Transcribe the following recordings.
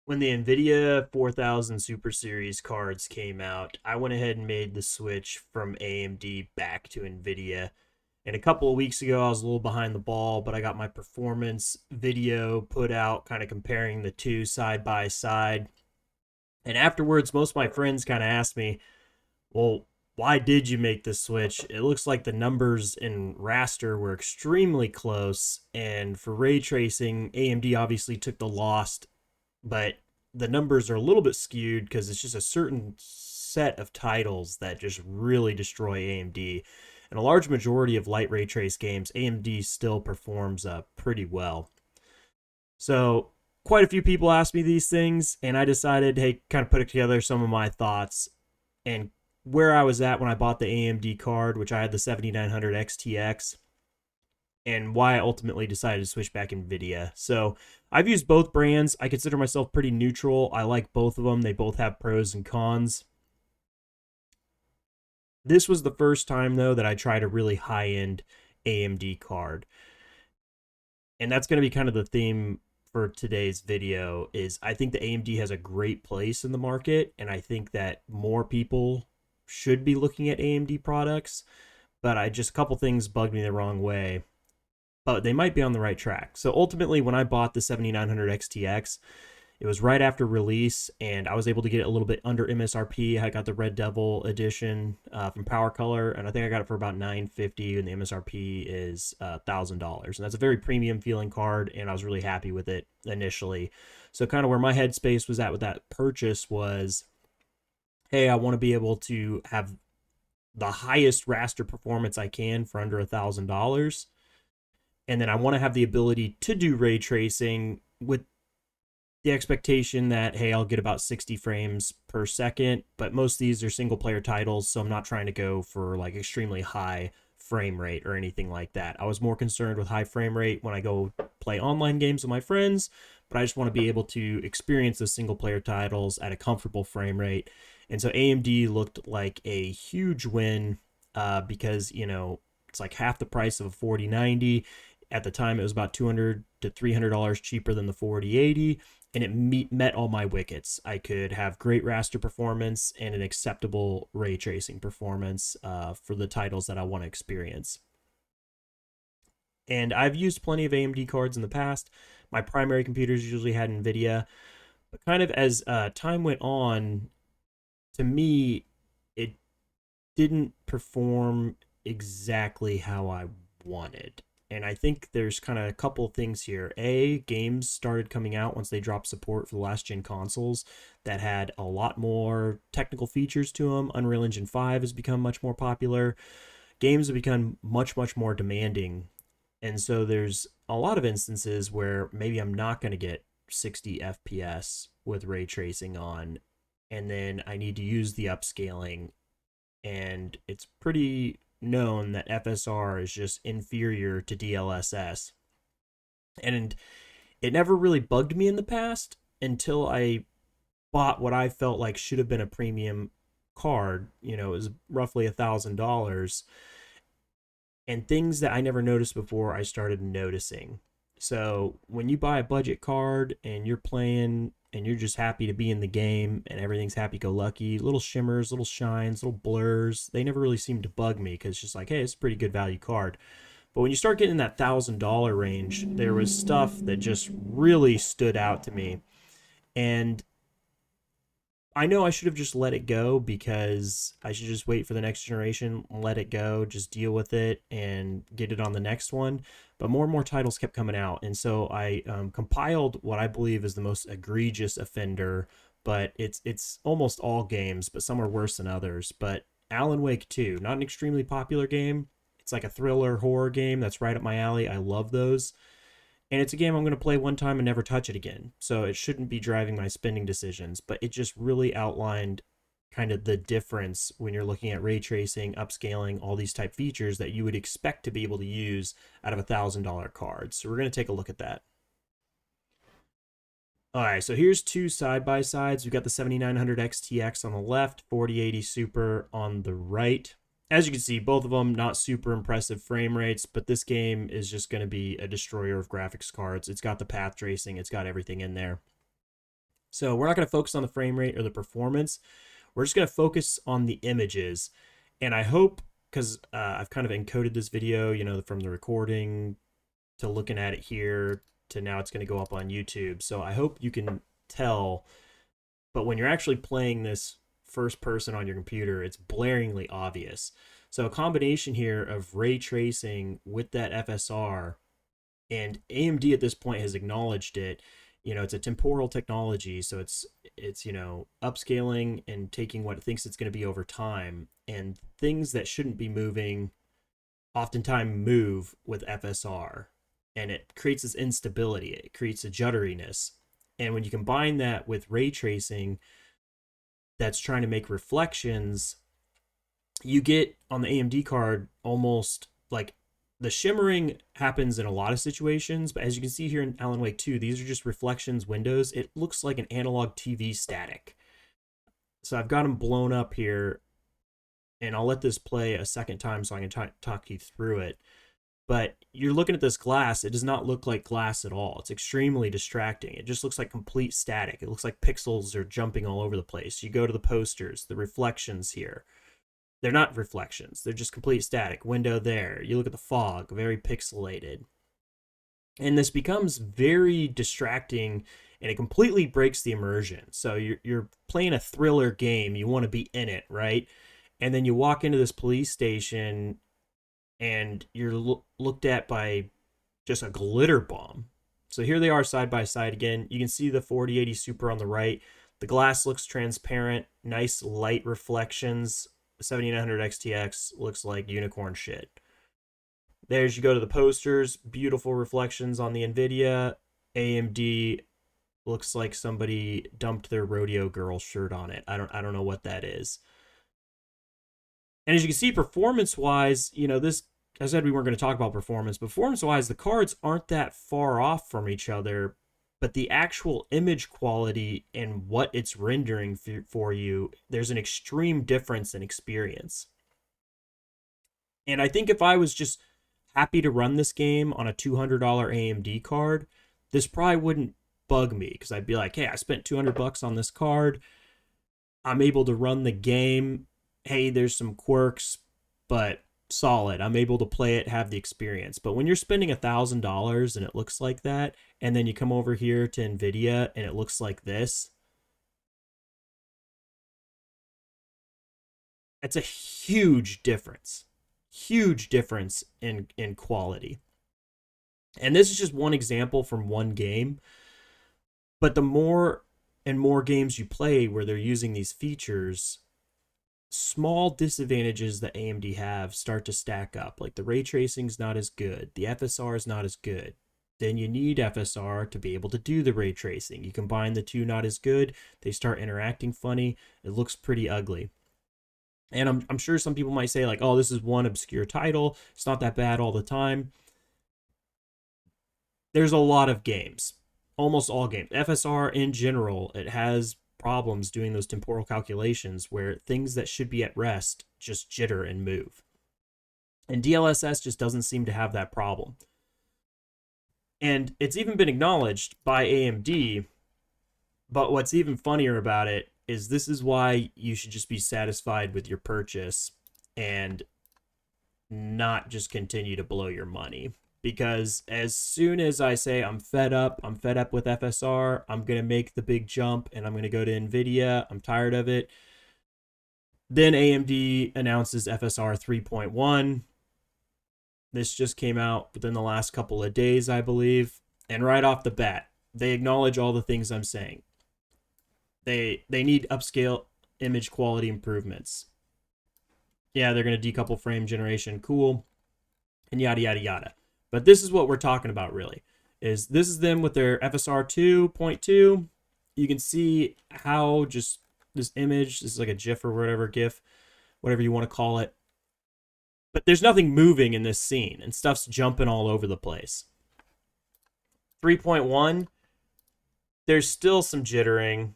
When the NVIDIA 4000 Super Series cards came out, I went ahead and made the switch from AMD back to NVIDIA. And a couple of weeks ago, I was a little behind the ball, but I got my performance video put out, kind of comparing the two side by side. And afterwards, most of my friends kind of asked me, well, why did you make this switch? It looks like the numbers in raster were extremely close. And for ray tracing, AMD obviously took the loss, but the numbers are a little bit skewed because it's just a certain set of titles that just really destroy AMD. And a large majority of light ray trace games, AMD still performs pretty well. So quite a few people asked me these things, and I decided, hey, kind of put together some of my thoughts and where I was at when I bought the AMD card, which I had the 7900 XTX, and why I ultimately decided to switch back NVIDIA. So I've used both brands. I consider myself pretty neutral. I like both of them. They both have pros and cons. This was the first time, though, that I tried a really high-end AMD card. And that's going to be kind of the theme for today's video is I think the AMD has a great place in the market, and I think that more people should be looking at AMD products, but a couple things bugged me the wrong way. But they might be on the right track. So ultimately, when I bought the 7900 XTX, it was right after release, and I was able to get it a little bit under MSRP. I got the Red Devil edition from Power Color, and I think I got it for about $950, and the MSRP is $1,000. And that's a very premium feeling card, and I was really happy with it initially. So kind of where my headspace was at with that purchase was, hey, I want to be able to have the highest raster performance I can for under $1,000. And then I want to have the ability to do ray tracing with the expectation that, hey, I'll get about 60 frames per second, but most of these are single player titles, so I'm not trying to go for like extremely high frame rate or anything like that. I was more concerned with high frame rate when I go play online games with my friends, but I just want to be able to experience the single player titles at a comfortable frame rate. And so AMD looked like a huge win because, it's like half the price of a 4090. At the time, it was about $200 to $300 cheaper than the 4080, and it met all my wickets. I could have great raster performance and an acceptable ray tracing performance for the titles that I want to experience. And I've used plenty of AMD cards in the past. My primary computers usually had NVIDIA, but kind of as time went on, to me, it didn't perform exactly how I wanted. And I think there's kind of a couple things here. Games started coming out once they dropped support for the last gen consoles that had a lot more technical features to them. Unreal Engine 5 has become much more popular. Games have become much, much more demanding. And so there's a lot of instances where maybe I'm not going to get 60 FPS with ray tracing on, and then I need to use the upscaling. And it's pretty known that FSR is just inferior to DLSS. And it never really bugged me in the past until I bought what I felt like should have been a premium card. It was roughly $1,000. And things that I never noticed before, I started noticing. So when you buy a budget card and you're playing and you're just happy to be in the game and everything's happy-go-lucky, little shimmers, little shines, little blurs, they never really seem to bug me because it's just like, hey, it's a pretty good value card. But when you start getting in that $1,000 range, there was stuff that just really stood out to me. And I know I should have just let it go because I should just wait for the next generation, let it go, just deal with it and get it on the next one. But more and more titles kept coming out. And so I compiled what I believe is the most egregious offender, but it's almost all games, but some are worse than others. But Alan Wake 2, not an extremely popular game. It's like a thriller horror game that's right up my alley. I love those. And it's a game I'm going to play one time and never touch it again. So it shouldn't be driving my spending decisions, but it just really outlined kind of the difference when you're looking at ray tracing, upscaling, all these type features that you would expect to be able to use out of $1,000 cards. So we're going to take a look at that. All right, so here's two side-by-sides. We've got the 7900 XTX on the left, 4080 Super on the right. As you can see, both of them not super impressive frame rates, but this game is just going to be a destroyer of graphics cards. It's got the path tracing. It's got everything in there. So we're not going to focus on the frame rate or the performance. We're just going to focus on the images. And I hope, because I've kind of encoded this video, from the recording to looking at it here to now it's going to go up on YouTube. So I hope you can tell, but when you're actually playing this first person on your computer, it's blaringly obvious. So a combination here of ray tracing with that FSR, and AMD at this point has acknowledged it. It's a temporal technology, so it's upscaling and taking what it thinks it's going to be over time, and things that shouldn't be moving oftentimes move with FSR, and it creates this instability. It creates a jutteriness, and when you combine that with ray tracing that's trying to make reflections, you get on the AMD card almost like the shimmering happens in a lot of situations, but as you can see here in Alan Wake 2, these are just reflections windows. It looks like an analog TV static. So I've got them blown up here, and I'll let this play a second time so I can talk you through it. But you're looking at this glass. It does not look like glass at all. It's extremely distracting. It just looks like complete static. It looks like pixels are jumping all over the place. You go to the posters, the reflections here. They're not reflections. They're just complete static. Window there. You look at the fog, very pixelated. And this becomes very distracting, and it completely breaks the immersion. So you're playing a thriller game. You want to be in it, right? And then you walk into this police station, and you're looked at by just a glitter bomb. So here they are side by side again. You can see the 4080 Super on the right. The glass looks transparent, nice light reflections. 7900 XTX looks like unicorn shit. There's, you go to the posters, beautiful reflections on the NVIDIA. AMD looks like somebody dumped their rodeo girl shirt on it. I don't know what that is. And as you can see, performance-wise, this, as I said, we weren't going to talk about performance. Performance-wise, the cards aren't that far off from each other, but the actual image quality and what it's rendering for you, there's an extreme difference in experience. And I think if I was just happy to run this game on a $200 AMD card, this probably wouldn't bug me, because I'd be like, hey, I spent $200 on this card. I'm able to run the game. Hey, there's some quirks, but solid. I'm able to play it, have the experience. But when you're spending $1,000 and it looks like that, and then you come over here to NVIDIA and it looks like this, it's a huge difference. Huge difference in quality. And this is just one example from one game. But the more and more games you play where they're using these features, small disadvantages that AMD have start to stack up. Like the ray tracing's not as good. The FSR is not as good. Then you need FSR to be able to do the ray tracing. You combine the two, not as good. They start interacting funny. It looks pretty ugly. And I'm sure some people might say like, oh, this is one obscure title. It's not that bad all the time. There's a lot of games. Almost all games. FSR in general, it has problems doing those temporal calculations where things that should be at rest just jitter and move. And DLSS just doesn't seem to have that problem. And it's even been acknowledged by AMD, but what's even funnier about it is this is why you should just be satisfied with your purchase and not just continue to blow your money. Because as soon as I say I'm fed up with FSR, I'm going to make the big jump and I'm going to go to NVIDIA, I'm tired of it. Then AMD announces FSR 3.1. This just came out within the last couple of days, I believe. And right off the bat, they acknowledge all the things I'm saying. They need upscale image quality improvements. Yeah, they're going to decouple frame generation. Cool. And yada, yada, yada. But this is what we're talking about, really. This is them with their FSR 2.2. You can see how just this image, this is like a GIF or whatever, GIF, whatever you want to call it. But there's nothing moving in this scene, and stuff's jumping all over the place. 3.1, there's still some jittering.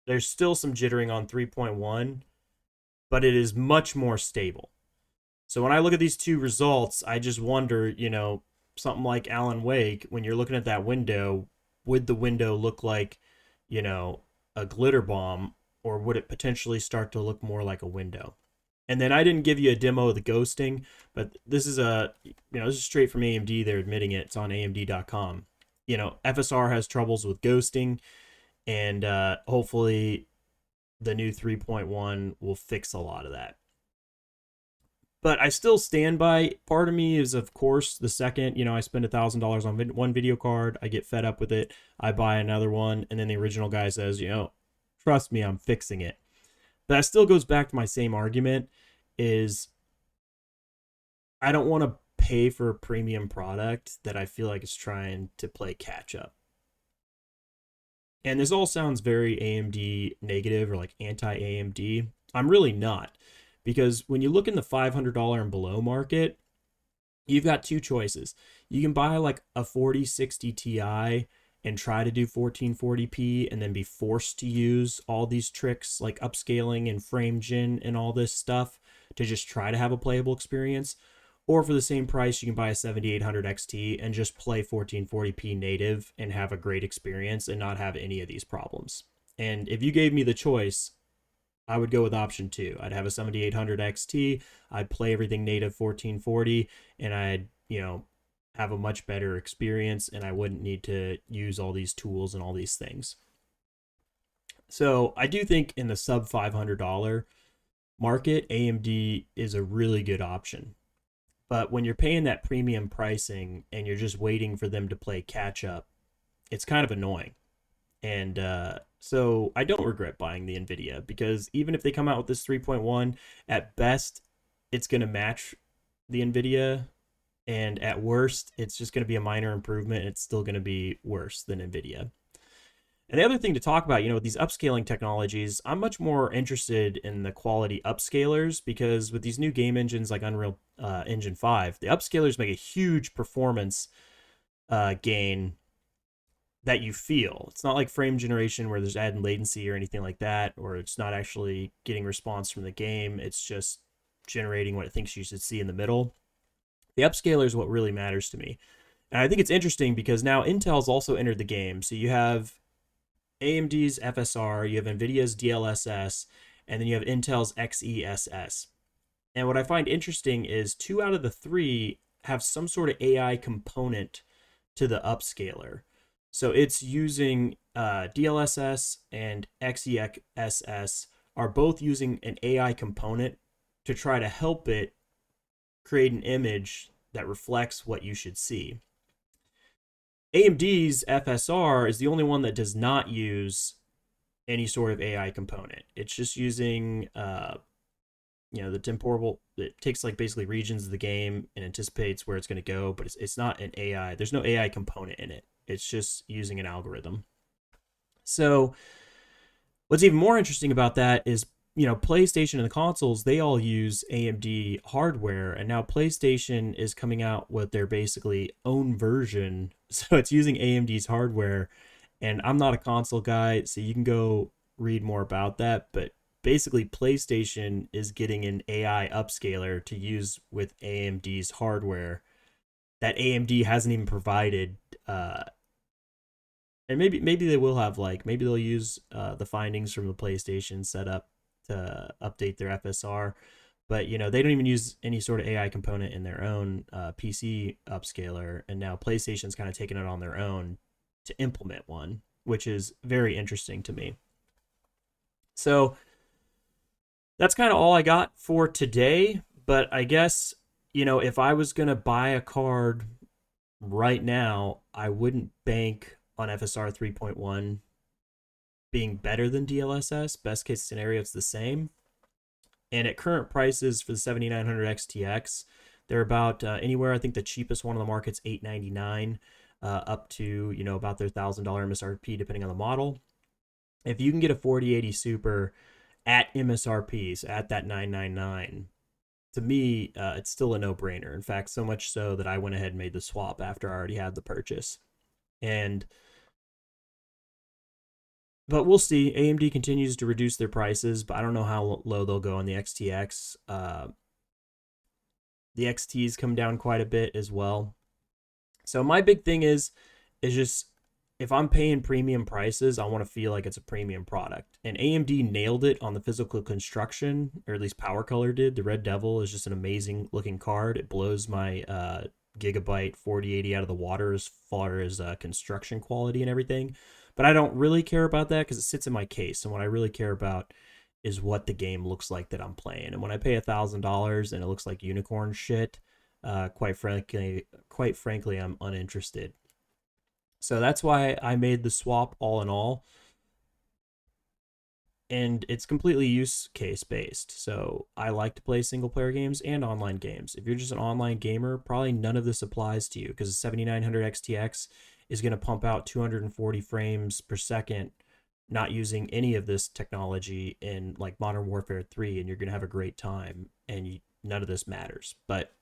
There's still some jittering on 3.1, but it is much more stable. So when I look at these two results, I just wonder, something like Alan Wake, when you're looking at that window, would the window look like, you know, a glitter bomb, or would it potentially start to look more like a window? And then I didn't give you a demo of the ghosting, but this is this is straight from AMD. They're admitting it. It's on AMD.com. FSR has troubles with ghosting, and hopefully the new 3.1 will fix a lot of that. But I still stand by. Part of me is, of course, the second, I spend $1,000 on one video card, I get fed up with it, I buy another one, and then the original guy says, trust me, I'm fixing it. But that still goes back to my same argument, is I don't want to pay for a premium product that I feel like is trying to play catch up. And this all sounds very AMD negative or like anti AMD. I'm really not, because when you look in the $500 and below market, you've got two choices. You can buy like a 4060 Ti and try to do 1440p and then be forced to use all these tricks like upscaling and frame gen and all this stuff to just try to have a playable experience. Or for the same price, you can buy a 7800 XT and just play 1440p native and have a great experience and not have any of these problems. And if you gave me the choice, I would go with option 2. I'd have a 7800 XT, I'd play everything native 1440, and I'd, have a much better experience, and I wouldn't need to use all these tools and all these things. So I do think in the sub $500 market, AMD is a really good option. But when you're paying that premium pricing and you're just waiting for them to play catch up, it's kind of annoying. And so I don't regret buying the NVIDIA, because even if they come out with this 3.1, at best, it's going to match the NVIDIA. And at worst, it's just going to be a minor improvement. And it's still going to be worse than NVIDIA. And the other thing to talk about, with these upscaling technologies, I'm much more interested in the quality upscalers, because with these new game engines like Unreal Engine 5, the upscalers make a huge performance gain that you feel. It's not like frame generation where there's added latency or anything like that, or it's not actually getting response from the game. It's just generating what it thinks you should see in the middle. The upscaler is what really matters to me. And I think it's interesting because now Intel's also entered the game. So you have AMD's FSR, you have NVIDIA's DLSS, and then you have Intel's XESS. And what I find interesting is 2 out of the 3 have some sort of AI component to the upscaler. So it's using DLSS and XESS are both using an AI component to try to help it create an image that reflects what you should see. AMD's FSR is the only one that does not use any sort of AI component. It's just using, the temporal. It takes like basically regions of the game and anticipates where it's going to go, but it's not an AI. There's no AI component in it. It's just using an algorithm. So what's even more interesting about that is, PlayStation and the consoles, they all use AMD hardware, and now PlayStation is coming out with their basically own version. So it's using AMD's hardware, and I'm not a console guy, so you can go read more about that, but basically PlayStation is getting an AI upscaler to use with AMD's hardware that AMD hasn't even provided. And maybe they will have, maybe they'll use the findings from the PlayStation setup to update their FSR, but they don't even use any sort of AI component in their own PC upscaler, and now PlayStation's kind of taking it on their own to implement one, which is very interesting to me. So that's kind of all I got for today, but I guess, if I was going to buy a card right now, I wouldn't bank on FSR 3.1 being better than DLSS. Best case scenario, it's the same. And at current prices for the 7900 XTX, they're about anywhere. I think the cheapest one on the market's $899, up to about their $1,000 MSRP depending on the model. If you can get a 4080 Super at MSRP, so at that $999, to me, it's still a no-brainer. In fact, so much so that I went ahead and made the swap after I already had the purchase. But we'll see. AMD continues to reduce their prices, but I don't know how low they'll go on the XTX. The XTs come down quite a bit as well. So my big thing is just if I'm paying premium prices, I want to feel like it's a premium product. And AMD nailed it on the physical construction, or at least Power Color did. The Red Devil is just an amazing looking card. It blows my Gigabyte 4080 out of the water as far as construction quality and everything. But I don't really care about that because it sits in my case. And what I really care about is what the game looks like that I'm playing. And when I pay $1,000 and it looks like unicorn shit, quite frankly, I'm uninterested. So that's why I made the swap all in all. And it's completely use case based. So I like to play single player games and online games. If you're just an online gamer, probably none of this applies to you because the 7900 XTX is going to pump out 240 frames per second, not using any of this technology in like Modern Warfare 3, and you're going to have a great time. And none of this matters. But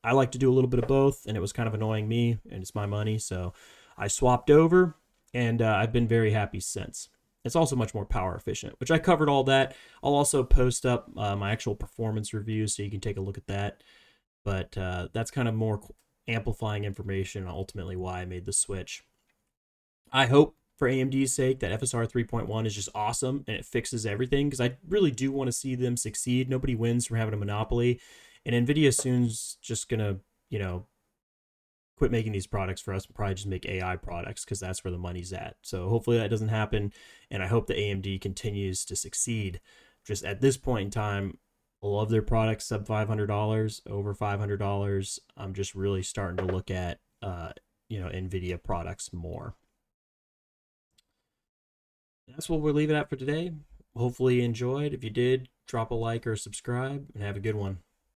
I like to do a little bit of both, and it was kind of annoying me, and it's my money, so I swapped over, and I've been very happy since. It's also much more power efficient, which I covered all that. I'll also post up my actual performance review so you can take a look at that. But that's kind of more amplifying information, and ultimately why I made the switch. I hope for AMD's sake that FSR 3.1 is just awesome and it fixes everything because I really do want to see them succeed. Nobody wins from having a monopoly, and NVIDIA soon's just gonna, you know, quit making these products for us and probably just make AI products because that's where the money's at. So hopefully that doesn't happen, and I hope that AMD continues to succeed. Just at this point in time, I love their products sub $500, over $500. I'm just really starting to look at NVIDIA products more. That's what we'll leave it at for today. Hopefully you enjoyed. If you did, drop a like or subscribe and have a good one.